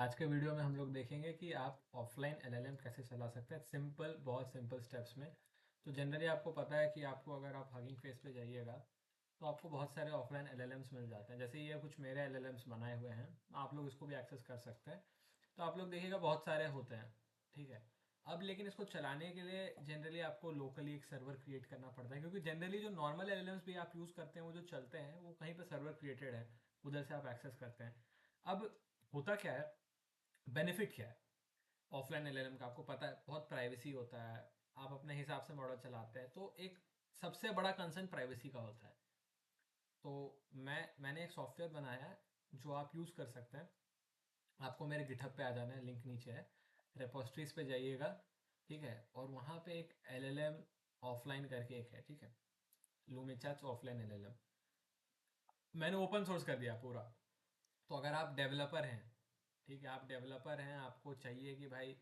आज के वीडियो में हम लोग देखेंगे कि आप ऑफलाइन एलएलएम कैसे चला सकते हैं सिंपल बहुत सिंपल स्टेप्स में। तो जनरली आपको पता है कि आपको अगर आप हगिंग फेस पे जाइएगा तो आपको बहुत सारे ऑफलाइन एलएलएम्स मिल जाते हैं। जैसे ये कुछ मेरे एलएलएम्स बनाए हुए हैं, आप लोग इसको भी एक्सेस कर सकते हैं। तो आप लोग देखिएगा बहुत सारे होते हैं, ठीक है। अब लेकिन इसको चलाने के लिए जनरली आपको लोकली एक सर्वर क्रिएट करना पड़ता है, क्योंकि जनरली जो नॉर्मल एलएलएम्स भी आप यूज़ करते हैं वो जो चलते हैं वो कहीं पर सर्वर क्रिएटेड है, उधर से आप एक्सेस करते हैं। अब होता क्या है, बेनिफिट क्या है ऑफलाइन एलएलएम का, आपको पता है बहुत प्राइवेसी होता है। आप अपने हिसाब से मॉडल चलाते हैं, तो एक सबसे बड़ा कंसर्न प्राइवेसी का होता है। तो मैंने एक सॉफ्टवेयर बनाया है जो आप यूज़ कर सकते हैं। आपको मेरे गिटहब पे आ जाना है, लिंक नीचे है, रेपोस्ट्रीज पे जाइएगा, ठीक है। और वहाँ पे एक एलएलएम ऑफलाइन करके एक है, ठीक है, लूमिचैट्स ऑफलाइन एलएलएम मैंने ओपन सोर्स कर दिया पूरा। तो अगर आप डेवलपर हैं, ठीक है, आप डेवलपर हैं, आपको चाहिए कि भाई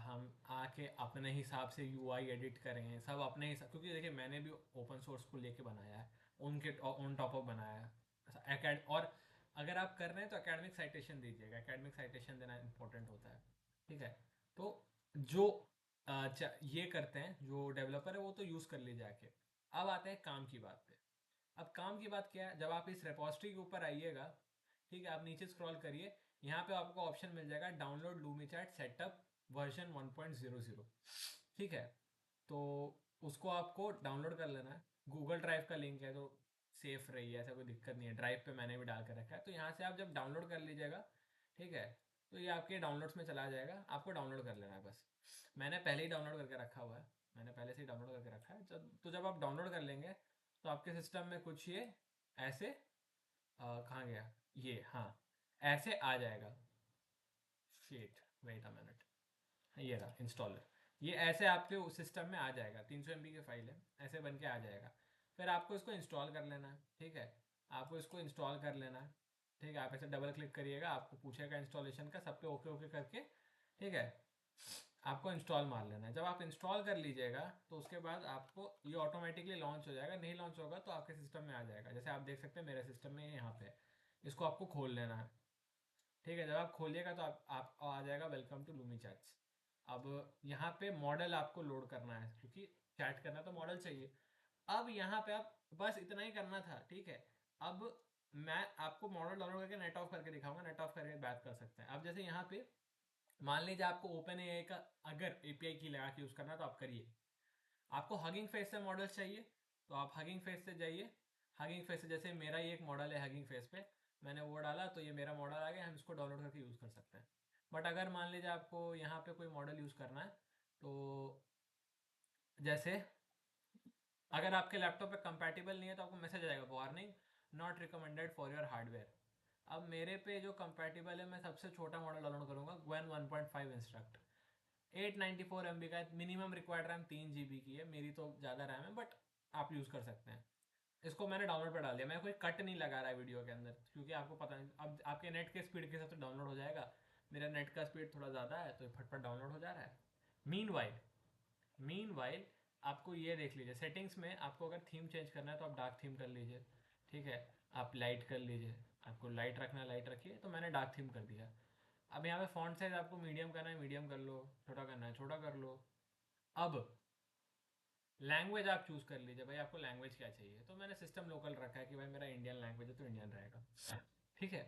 हम आके अपने हिसाब से यूआई एडिट करें, सब अपने हिसाब, क्योंकि देखिए मैंने भी ओपन सोर्स को लेके बनाया है, उनके ऑन टॉप ऑफ बनाया है और अगर आप कर रहे हैं तो एकेडमिक साइटेशन दीजिएगा, एकेडमिक साइटेशन देना इंपॉर्टेंट होता है, ठीक है। तो जो ये करते हैं जो डेवलपर है वो तो यूज़ कर लीजिए आके। अब आते हैं काम की बात पे। अब काम की बात क्या है, जब आप इस रेपॉजिटरी के ऊपर आइएगा, ठीक है, आप नीचे स्क्रॉल करिए, यहाँ पे आपको ऑप्शन मिल जाएगा डाउनलोड लूमीचैट सेटअप वर्जन 1.00, ठीक है। तो उसको आपको डाउनलोड कर लेना है, गूगल ड्राइव का लिंक है तो सेफ रही है, ऐसा कोई दिक्कत नहीं है, ड्राइव पे मैंने भी डाल कर रखा है। तो यहाँ से आप जब डाउनलोड कर लीजिएगा, ठीक है, तो ये आपके डाउनलोड्स में चला जाएगा, आपको डाउनलोड कर लेना है बस। मैंने पहले ही डाउनलोड करके रखा हुआ है, मैंने पहले से ही डाउनलोड करके रखा है। जब आप डाउनलोड कर लेंगे तो आपके सिस्टम में कुछ ये ऐसे कहाँ गया, ये हाँ, ऐसे आ जाएगा। शेट, वेट अ मिनट, ये रहा इंस्टॉलर। ये ऐसे आपके उस सिस्टम में आ जाएगा, 300 MB की फाइल है, ऐसे बन के आ जाएगा। फिर आपको इसको इंस्टॉल कर लेना है, ठीक है, आपको इसको इंस्टॉल कर लेना है, ठीक है। आप ऐसे डबल क्लिक करिएगा, आपको पूछेगा इंस्टॉलेशन का, सब पे ओके ओके करके, ठीक है, आपको इंस्टॉल मार लेना है। जब आप इंस्टॉल कर लीजिएगा तो उसके बाद आपको ये ऑटोमेटिकली लॉन्च हो जाएगा, नहीं लॉन्च होगा तो आपके सिस्टम में आ जाएगा। जैसे आप देख सकते हैं मेरे सिस्टम में यहाँ पे है। इसको आपको खोल लेना है, ठीक है। जब आप खोलिएगा तो आप आ जाएगा वेलकम टू लूमी चैट्स। अब यहाँ पे मॉडल आपको लोड करना है, क्योंकि चैट करना तो मॉडल चाहिए। अब यहाँ पे आप बस इतना ही करना था, ठीक है। अब मैं आपको मॉडल डाउनलोड करके नेट ऑफ करके दिखाऊंगा, नेट ऑफ करके बात कर सकते हैं। अब जैसे यहाँ पे मान लीजिए आपको ओपन एआई का अगर एपीआई की लगा के यूज करना है तो आप करिए। आपको हगिंग फेस से मॉडल चाहिए तो आप हगिंग फेस से जाइए। हगिंग फेस से जैसे मेरा ये एक मॉडल है हगिंग फेस पे, मैंने वो डाला तो ये मेरा मॉडल आ गया, हम इसको डाउनलोड करके यूज़ कर सकते हैं। बट अगर मान लीजिए आपको यहाँ पे कोई मॉडल यूज़ करना है, तो जैसे अगर आपके लैपटॉप पे कंपैटिबल नहीं है तो आपको मैसेज आएगा, warning not recommended for your hardware. अब मेरे पे जो कंपैटिबल है, मैं सबसे छोटा मॉडल डाउनलोड करूंगा, Gwen 1.5 इंस्ट्रक्ट, 894 MB का है, मिनिमम रिक्वायर्ड रैम 3 GB की है, मेरी तो ज़्यादा रैम है बट आप यूज़ कर सकते हैं। इसको मैंने डाउनलोड पर डाल दिया, मैं कोई कट नहीं लगा रहा है वीडियो के अंदर, क्योंकि आपको पता नहीं अब आपके नेट के स्पीड के हिसाब से डाउनलोड हो जाएगा। मेरा नेट का स्पीड थोड़ा ज़्यादा है तो ये फटफट डाउनलोड हो जा रहा है। मीन वाइल मीन वाइल आपको ये देख लीजिए, सेटिंग्स में आपको अगर थीम चेंज करना है तो आप डार्क थीम कर लीजिए, ठीक है। आप लाइट कर लीजिए, आपको लाइट रखना है लाइट रखिए, तो मैंने डार्क थीम कर दिया। अब यहाँ पे फॉन्ट साइज आपको मीडियम करना है मीडियम कर लो, छोटा करना है छोटा कर लो। अब लैंग्वेज आप चूज कर लीजिए, भाई आपको लैंग्वेज क्या चाहिए, तो मैंने सिस्टम लोकल रखा है कि भाई मेरा इंडियन लैंग्वेज है तो इंडियन रहेगा, ठीक है।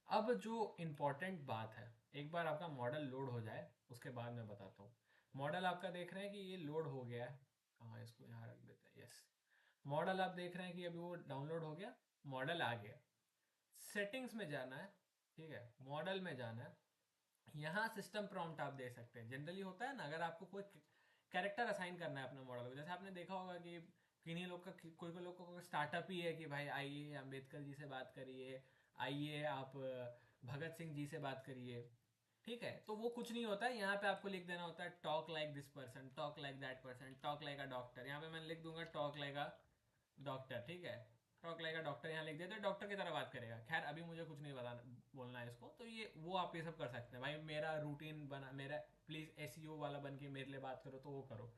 अब जो इम्पोर्टेंट बात है, एक बार आपका मॉडल लोड हो जाए उसके बाद मैं बताता हूँ। मॉडल आपका देख रहे हैं कि ये लोड हो गया है, हाँ इसको यहाँ रख देते हैं, यस। मॉडल आप देख रहे हैं कि अभी वो डाउनलोड हो गया, मॉडल आ गया। सेटिंग्स में जाना है, ठीक है, मॉडल में जाना है, यहाँ सिस्टम प्रॉम्प्ट आप दे सकते हैं। जनरली होता है ना, अगर आपको कोई कैरेक्टर असाइन करना है अपने मॉडल को, जैसे आपने देखा होगा कि किन्हीं लोग का कोई कोई लोग का स्टार्टअप ही है कि भाई आइए अम्बेडकर जी से बात करिए, आइए आप भगत सिंह जी से बात करिए, ठीक है। तो वो कुछ नहीं होता है, यहाँ पे आपको लिख देना होता है talk like this person, talk like that person, talk like a doctor. यहाँ पे मैं लिख दूंगा टॉक लाइक अ डॉक्टर, ठीक है। टॉक लाइक अ डॉक्टर यहाँ लिख दिया तो डॉक्टर की तरह बात करेगा। खैर अभी मुझे कुछ नहीं बताना बोलना है इसको, तो ये वो आप ये सब कर सकते हैं। भाई मेरा रूटीन बना, मेरा प्लीज एसईओ वाला बन के मेरे लिए बात करो, तो वो करो,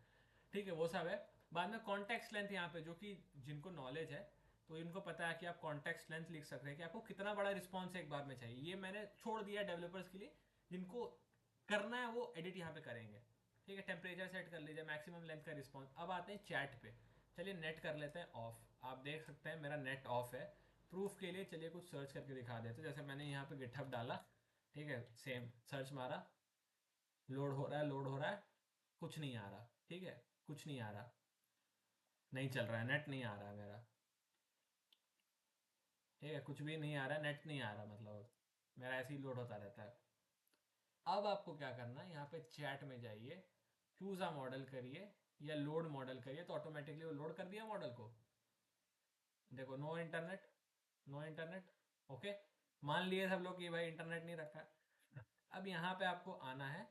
ठीक है, वो सब है। बाद में कॉन्टेक्स्ट लेंथ यहाँ पे, जो कि जिनको नॉलेज है, तो इनको पता है कि आप कॉन्टेक्स्ट लेंथ लिख सकते हैं कि आपको कितना बड़ा रिस्पॉन्स एक बार में चाहिए। ये मैंने छोड़ दिया डेवलपर्स के लिए, जिनको करना है वो एडिट यहाँ पे करेंगे। ठीक है, टेम्परेचर सेट कर लीजिए, मैक्सिमम लेंथ का रिस्पॉन्स। अब आते हैं चैट पे। चलिए नेट कर लेते हैं ऑफ। आप देख सकते हैं मेरा नेट ऑफ है। प्रूफ के लिए चलिए कुछ सर्च करके दिखा देते हैं। जैसे मैंने यहाँ पे गिटहब डाला, ठीक है, सेम सर्च मारा, लोड हो रहा है, लोड हो रहा है, कुछ नहीं आ रहा। ठीक है, कुछ नहीं आ रहा, नहीं चल रहा है, नेट नहीं आ रहा है मेरा। ठीक है, कुछ भी नहीं आ रहा है, नेट नहीं आ रहा, मतलब मेरा ऐसे ही लोड होता रहता है। अब आपको क्या करना है, यहाँ पे चैट में जाइए, चूज अ मॉडल करिए या लोड मॉडल करिए, तो ऑटोमेटिकली वो लोड कर दिया मॉडल को। देखो, no internet, no internet. Okay, मान लिए सब लोग कि भाई इंटरनेट नहीं रखा है। अब यहाँ पे आपको आना है।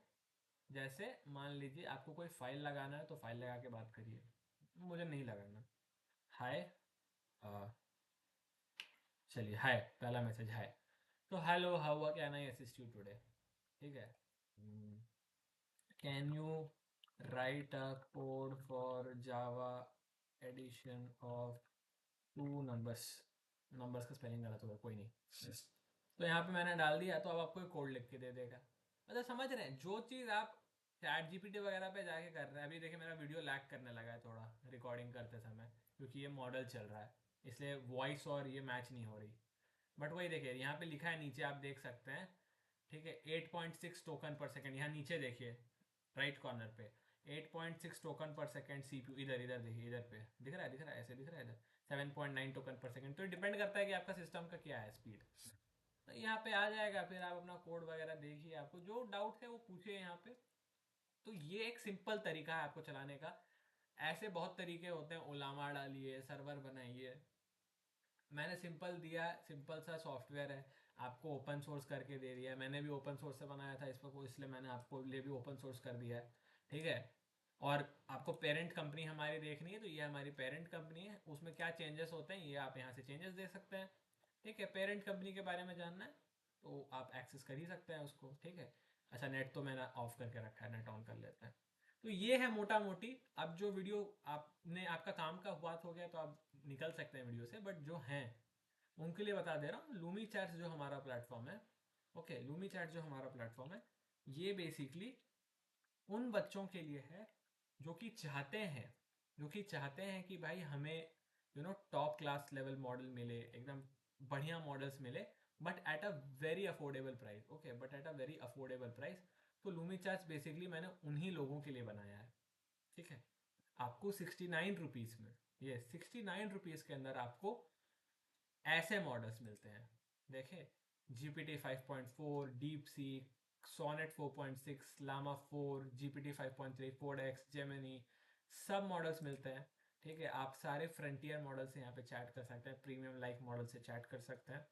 जैसे मान लीजिए आपको कोई फाइल लगाना है तो फाइल लगा के बात करिए, मुझे नहीं लगाना। हाय, चलिए हाय, पहला मैसेज हाय। तो hello, how can I assist you today. ठीक है, can you right a code for Java edition of two numbers. Numbers का स्पेलिंग गलत होगा, कोई नहीं। तो यहाँ पे मैंने डाल दिया, तो अब आपको एक कोड लिख के दे देगा। मतलब समझ रहे हैं, जो चीज़ आप चैट जीपीटी वगैरह पे जाके कर रहे हैं। अभी देखिए मेरा वीडियो लैग करने लगा है थोड़ा रिकॉर्डिंग करते समय, क्योंकि ये मॉडल चल रहा है, इसलिए वॉइस और ये मैच नहीं हो रही। बट वही देखिए, यहाँ पे लिखा है नीचे, आप देख सकते हैं। ठीक है, 8.6 टोकन पर सेकेंड, यहाँ नीचे देखिए राइट कॉर्नर पे, 8.6 टोकन पर सेकेंड सीपीयू। इधर इधर देखिए, इधर पे दिख रहा है, दिख रहा है, ऐसे दिख रहा है इधर। 7.9 टोकन पर सेकेंड। तो डिपेंड करता है कि आपका सिस्टम का क्या है स्पीड। तो यहाँ पे आ जाएगा, फिर आप अपना कोड वगैरह देखिए, आपको जो डाउट है वो पूछिए यहाँ पे। तो ये एक सिंपल तरीका है आपको चलाने का। ऐसे बहुत तरीके होते हैं, ओलामा डालिए, सर्वर बनाइए। मैंने सिंपल दिया, सिंपल सा सॉफ्टवेयर है, आपको ओपन सोर्स करके दे दिया है। मैंने भी ओपन सोर्स से बनाया था इस पर, इसलिए मैंने आपको लिए भी ओपन सोर्स कर दिया है। ठीक है, और आपको पेरेंट कंपनी हमारी देखनी है, तो ये हमारी पेरेंट कंपनी है। उसमें क्या चेंजेस होते हैं ये आप यहाँ से चेंजेस दे सकते हैं। ठीक है, पेरेंट कंपनी के बारे में जानना है तो आप एक्सेस कर ही सकते हैं उसको। ठीक है, अच्छा, नेट तो मैंने ऑफ करके रखा है, नेट ऑन कर लेते हैं। तो ये है मोटा मोटी। अब जो वीडियो आपने, आपका काम का हुआ हो गया तो आप निकल सकते हैं वीडियो से, बट जो हैं उनके लिए बता दे रहा हूँ। लूमी चैट्स जो हमारा प्लेटफॉर्म है, ओके, लूमी चैट जो हमारा प्लेटफॉर्म है, ये बेसिकली उन बच्चों के लिए है जो कि चाहते हैं, जो कि चाहते हैं कि भाई हमें टॉप क्लास लेवल मॉडल मिले, एकदम बढ़िया मॉडल्स मिले, but at a very affordable price. Okay, but at a very affordable price. तो लूमी चैट्स बेसिकली मैंने उन्हीं लोगों के लिए बनाया है। ठीक है, आपको 69 रुपीज़ में, ये 69 रुपीज़ के अंदर आपको ऐसे मॉडल्स मिलते हैं। देखें, GPT 5.4, DeepSeek, Sonnet 4.6, Llama 4, GPT 5.3, Codex, Gemini, सब मॉडल्स मिलते हैं। ठीक है, आप सारे फ्रंटियर मॉडल से यहाँ पे चैट कर सकते हैं, प्रीमियम लाइक मॉडल से चैट कर सकते हैं,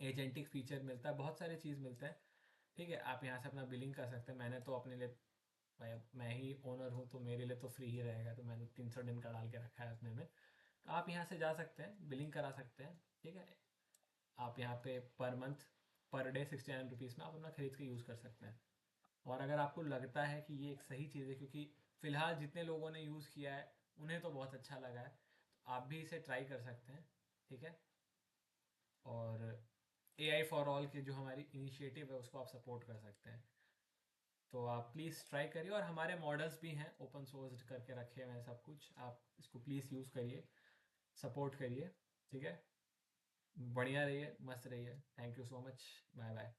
एजेंटिक फीचर मिलता है, बहुत सारे चीज़ मिलते हैं। ठीक है, आप यहाँ से अपना बिलिंग कर सकते हैं। मैंने तो अपने लिए, भाई अब मैं ही ओनर हूँ तो मेरे लिए तो फ्री ही रहेगा, तो मैंने 300 दिन का डाल के रखा है अपने में। तो आप यहाँ से जा सकते हैं, बिलिंग करा सकते हैं। ठीक है, आप यहाँ पे per month, per day 69 rupees में आप अपना खरीद के यूज़ कर सकते हैं। और अगर आपको लगता है कि ये एक सही चीज़ है, क्योंकि फ़िलहाल जितने लोगों ने यूज़ किया है उन्हें तो बहुत अच्छा लगा है, तो आप भी इसे ट्राई कर सकते हैं। ठीक है, और AI फॉर ऑल के जो हमारी इनिशिएटिव है उसको आप सपोर्ट कर सकते हैं। तो आप प्लीज़ ट्राई करिए, और हमारे मॉडल्स भी हैं ओपन सोर्स करके रखे हुए हैं सब कुछ, आप इसको प्लीज़ यूज़ करिए, सपोर्ट करिए। ठीक है, बढ़िया रहिए, मस्त रहिए। Thank you so much, bye bye.